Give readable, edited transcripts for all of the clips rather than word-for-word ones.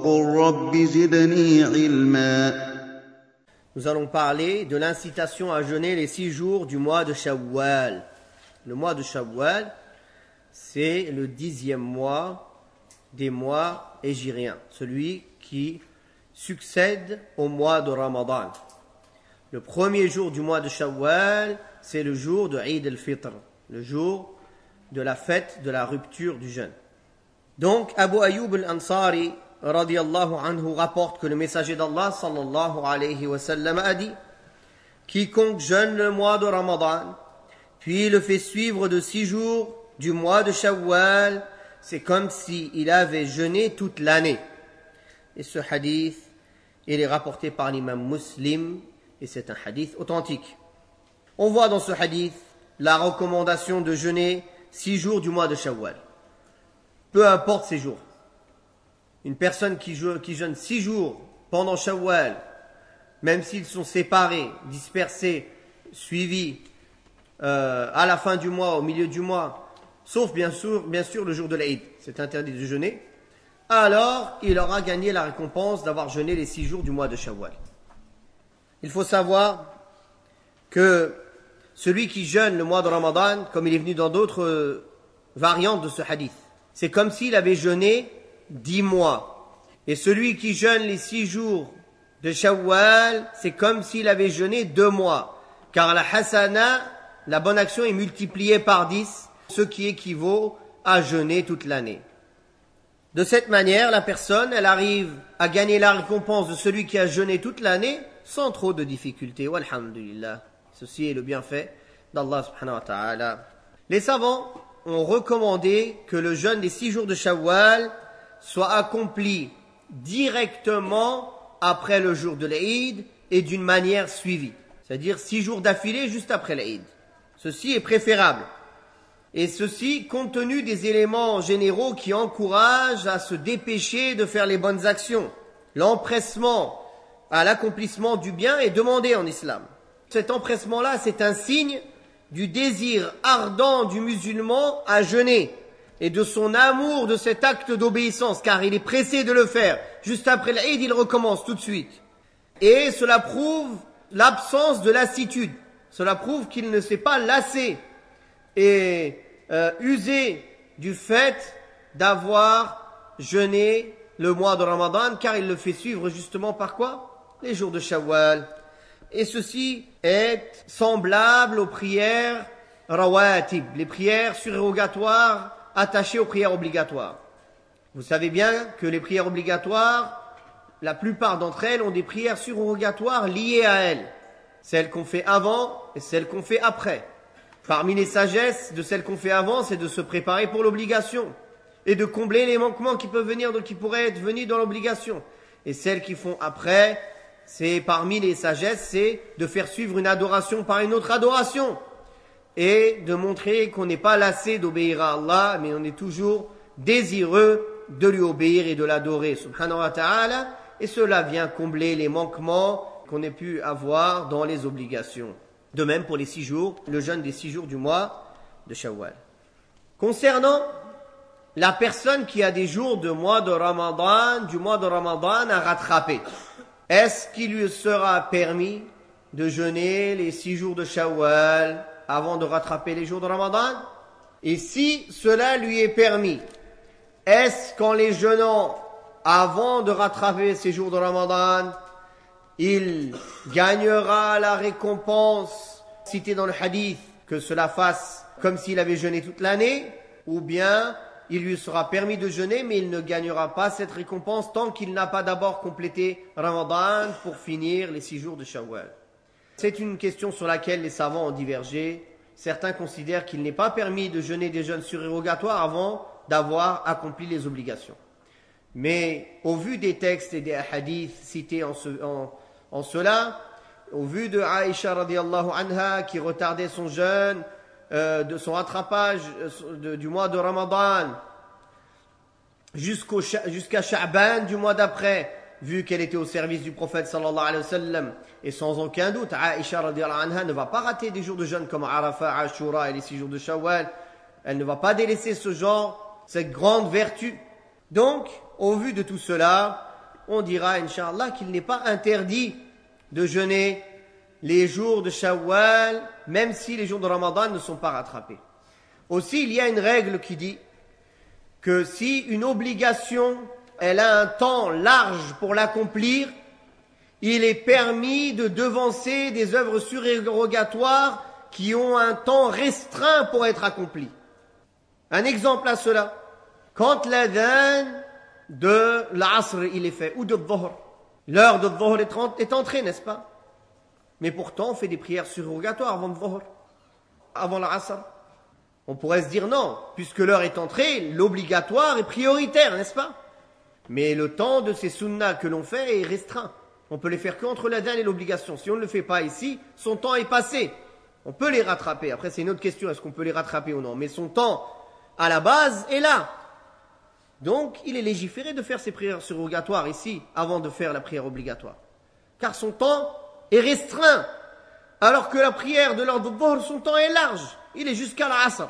وقل رب زدني علما. Nous allons parler de l'incitation à jeûner les 6 jours du mois de Shawwal. Le mois de Shawwal, c'est le 10e mois des mois hégiriens, celui qui succède au mois de Ramadan. Le premier jour du mois de Shawwal, c'est le jour de Eid al-Fitr, le jour de la fête de la rupture du jeûne. Donc, Abu Ayyub al-Ansari, radiyallahu anhu, rapporte que le messager d'Allah, sallallahu alayhi wa sallam, a dit: quiconque jeûne le mois de Ramadan, puis le fait suivre de 6 jours du mois de Shawwal, c'est comme s'il avait jeûné toute l'année. Et ce hadith, il est rapporté par l'imam Muslim, et c'est un hadith authentique. On voit dans ce hadith la recommandation de jeûner 6 jours du mois de Shawwal. Peu importe ces jours. Une personne qui jeûne 6 jours pendant Shawwal, même s'ils sont séparés, dispersés, suivis à la fin du mois, au milieu du mois, sauf bien sûr le jour de l'Aïd, c'est interdit de jeûner, alors il aura gagné la récompense d'avoir jeûné les 6 jours du mois de Shawwal. Il faut savoir que celui qui jeûne le mois de Ramadan, comme il est venu dans d'autres variantes de ce hadith, c'est comme s'il avait jeûné 10 mois. Et celui qui jeûne les 6 jours de Shawwal, c'est comme s'il avait jeûné 2 mois. Car la hasana, la bonne action, est multipliée par 10, ce qui équivaut à jeûner toute l'année. De cette manière, la personne, elle arrive à gagner la récompense de celui qui a jeûné toute l'année sans trop de difficultés. Walhamdulillah. Ceci est le bienfait d'Allah subhanahu wa ta'ala. Les savants ont recommandé que le jeûne des 6 jours de Shawwal soit accompli directement après le jour de l'Aïd et d'une manière suivie. C'est-à-dire 6 jours d'affilée juste après l'Aïd. Ceci est préférable. Et ceci compte tenu des éléments généraux qui encouragent à se dépêcher de faire les bonnes actions. L'empressement à l'accomplissement du bien est demandé en islam. Cet empressement-là, c'est un signe du désir ardent du musulman à jeûner et de son amour de cet acte d'obéissance, car il est pressé de le faire. Juste après l'Aïd, il recommence tout de suite. Et cela prouve l'absence de lassitude. Cela prouve qu'il ne s'est pas lassé et usé du fait d'avoir jeûné le mois de Ramadan, car il le fait suivre justement par quoi? Les jours de Shawwal. Et ceci est semblable aux prières rawatib, les prières surérogatoires attachées aux prières obligatoires. Vous savez bien que les prières obligatoires, la plupart d'entre elles ont des prières surérogatoires liées à elles. Celles qu'on fait avant et celles qu'on fait après. Parmi les sagesses de celles qu'on fait avant, c'est de se préparer pour l'obligation et de combler les manquements qui peuvent venir, qui pourraient être venus dans l'obligation. Et celles qui font après, c'est parmi les sagesses, c'est de faire suivre une adoration par une autre adoration et de montrer qu'on n'est pas lassé d'obéir à Allah, mais on est toujours désireux de lui obéir et de l'adorer, subhanahu wa ta'ala, et cela vient combler les manquements qu'on ait pu avoir dans les obligations. De même pour les 6 jours, le jeûne des 6 jours du mois de Shawwal. Concernant la personne qui a des jours du mois de Ramadan à rattraper, est-ce qu'il lui sera permis de jeûner les 6 jours de Shawwal avant de rattraper les jours de Ramadan? Et si cela lui est permis, est-ce qu'en les jeûnant avant de rattraper ces jours de Ramadan, il gagnera la récompense citée dans le hadith, que cela fasse comme s'il avait jeûné toute l'année, ou bien il lui sera permis de jeûner, mais il ne gagnera pas cette récompense tant qu'il n'a pas d'abord complété Ramadan pour finir les 6 jours de Shawwal. C'est une question sur laquelle les savants ont divergé. Certains considèrent qu'il n'est pas permis de jeûner des jeûnes surérogatoires avant d'avoir accompli les obligations. Mais au vu des textes et des hadiths cités en cela, au vu de Aïcha radiyallahu anha qui retardait son jeûne, de son rattrapage du mois de Ramadan jusqu'à Sha'ban du mois d'après, vu qu'elle était au service du prophète sallallahu alayhi wa sallam, et sans aucun doute, Aïcha radiyallahu anha ne va pas rater des jours de jeûne comme Arafat, Ashura et les 6 jours de Shawwal. Elle ne va pas délaisser ce genre, cette grande vertu. Donc, au vu de tout cela, on dira, Inch'Allah, qu'il n'est pas interdit de jeûner les jours de Shawwal, même si les jours de Ramadan ne sont pas rattrapés. Aussi, il y a une règle qui dit que si une obligation, elle a un temps large pour l'accomplir, il est permis de devancer des œuvres surérogatoires qui ont un temps restreint pour être accomplies. Un exemple à cela, quand l'adhan de l'Asr il est fait, ou de Dhuhr, l'heure de Dhuhr est entrée, n'est-ce pas? Mais pourtant, on fait des prières surérogatoires avant Dhuhr, avant l'Asr. On pourrait se dire non, puisque l'heure est entrée, l'obligatoire est prioritaire, n'est-ce pas? Mais le temps de ces sunnas que l'on fait est restreint. On peut les faire qu'entre l'adhan et l'obligation. Si on ne le fait pas ici, son temps est passé. On peut les rattraper. Après, c'est une autre question, est-ce qu'on peut les rattraper ou non? Mais son temps, à la base, est là. Donc, il est légiféré de faire ses prières surrogatoires ici, avant de faire la prière obligatoire. Car son temps est restreint. Alors que la prière de l'heure de Dhuhr, son temps est large. Il est jusqu'à l'Asr.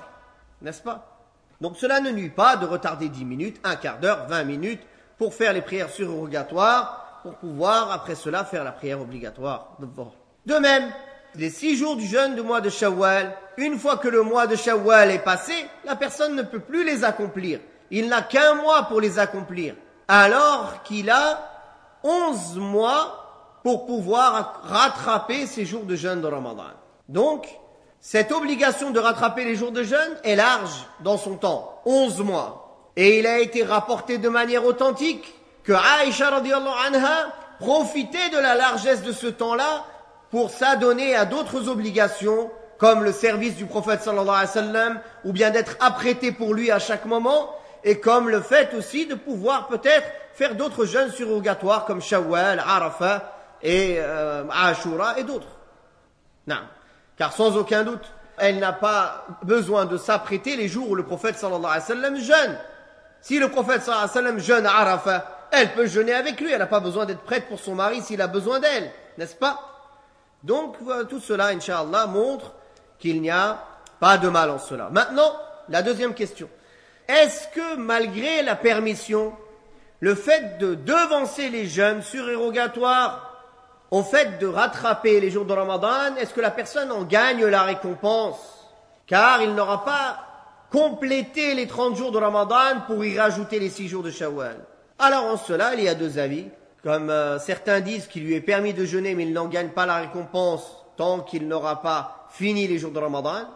N'est-ce pas? Donc, cela ne nuit pas de retarder 10 minutes, un quart d'heure, 20 minutes, pour faire les prières surrogatoires, pour pouvoir, après cela, faire la prière obligatoire de Dhuhr. De même, les 6 jours du jeûne du mois de Shawwal, une fois que le mois de Shawwal est passé, la personne ne peut plus les accomplir. Il n'a qu'un mois pour les accomplir, alors qu'il a 11 mois pour pouvoir rattraper ces jours de jeûne de Ramadan. Donc, cette obligation de rattraper les jours de jeûne est large dans son temps, 11 mois. Et il a été rapporté de manière authentique que Aïcha radiyallahu anha profitait de la largesse de ce temps-là pour s'adonner à d'autres obligations, comme le service du prophète sallallahu alayhi wa sallam, ou bien d'être apprêté pour lui à chaque moment, et comme le fait aussi de pouvoir peut-être faire d'autres jeûnes surrogatoires comme Shawwal, Arafah et Ashura et d'autres. Non. Car sans aucun doute, elle n'a pas besoin de s'apprêter les jours où le prophète sallallahu alayhi wa sallam jeûne. Si le prophète sallallahu alayhi wa sallam jeûne à Arafah, elle peut jeûner avec lui, elle n'a pas besoin d'être prête pour son mari s'il a besoin d'elle, n'est-ce pas? Donc tout cela, Inch'Allah, montre qu'il n'y a pas de mal en cela. Maintenant, la deuxième question. Est-ce que malgré la permission, le fait de devancer les jeûnes surérogatoires au fait de rattraper les jours de Ramadan, est-ce que la personne en gagne la récompense? Car il n'aura pas complété les 30 jours de Ramadan pour y rajouter les 6 jours de Shawwal. Alors en cela, il y a deux avis. Comme certains disent qu'il lui est permis de jeûner, mais il n'en gagne pas la récompense tant qu'il n'aura pas fini les jours de Ramadan.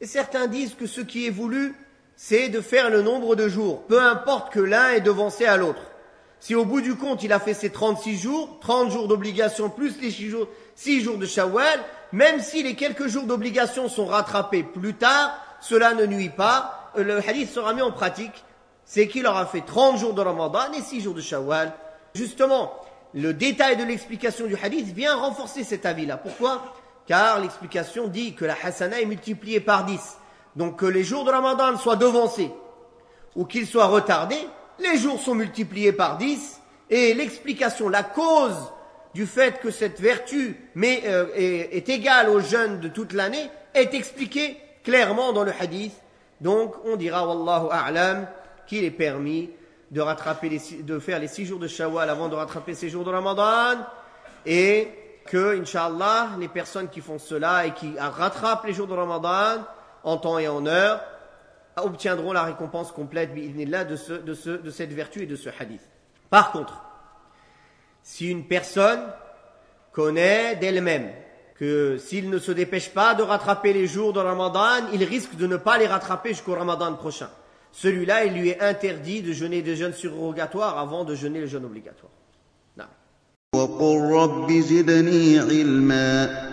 Et certains disent que ce qui est voulu, c'est de faire le nombre de jours, peu importe que l'un est devancé à l'autre. Si au bout du compte, il a fait ses 36 jours, 30 jours d'obligation plus les 6 jours de Shawwal, même si les quelques jours d'obligation sont rattrapés plus tard, cela ne nuit pas. Le hadith sera mis en pratique, c'est qu'il aura fait 30 jours de Ramadan et 6 jours de Shawwal. Justement, le détail de l'explication du hadith vient renforcer cet avis-là. Pourquoi? Car l'explication dit que la hasana est multipliée par 10. Donc que les jours de Ramadan soient devancés ou qu'ils soient retardés, les jours sont multipliés par 10 et l'explication, la cause du fait que cette vertu est égale au jeûne de toute l'année est expliquée clairement dans le hadith. Donc on dira Wallahu a'lam qu'il est permis de faire les 6 jours de Shawwal avant de rattraper ces jours de Ramadan et que, Inch'Allah, les personnes qui font cela et qui rattrapent les jours de Ramadan en temps et en heure obtiendront la récompense complète de cette vertu et de ce hadith. Par contre, si une personne connaît d'elle-même que s'il ne se dépêche pas de rattraper les jours de Ramadan, il risque de ne pas les rattraper jusqu'au Ramadan prochain. Celui-là, il lui est interdit de jeûner des jeûnes surrogatoires avant de jeûner le jeûne obligatoire. Non. وقل رب زدني علما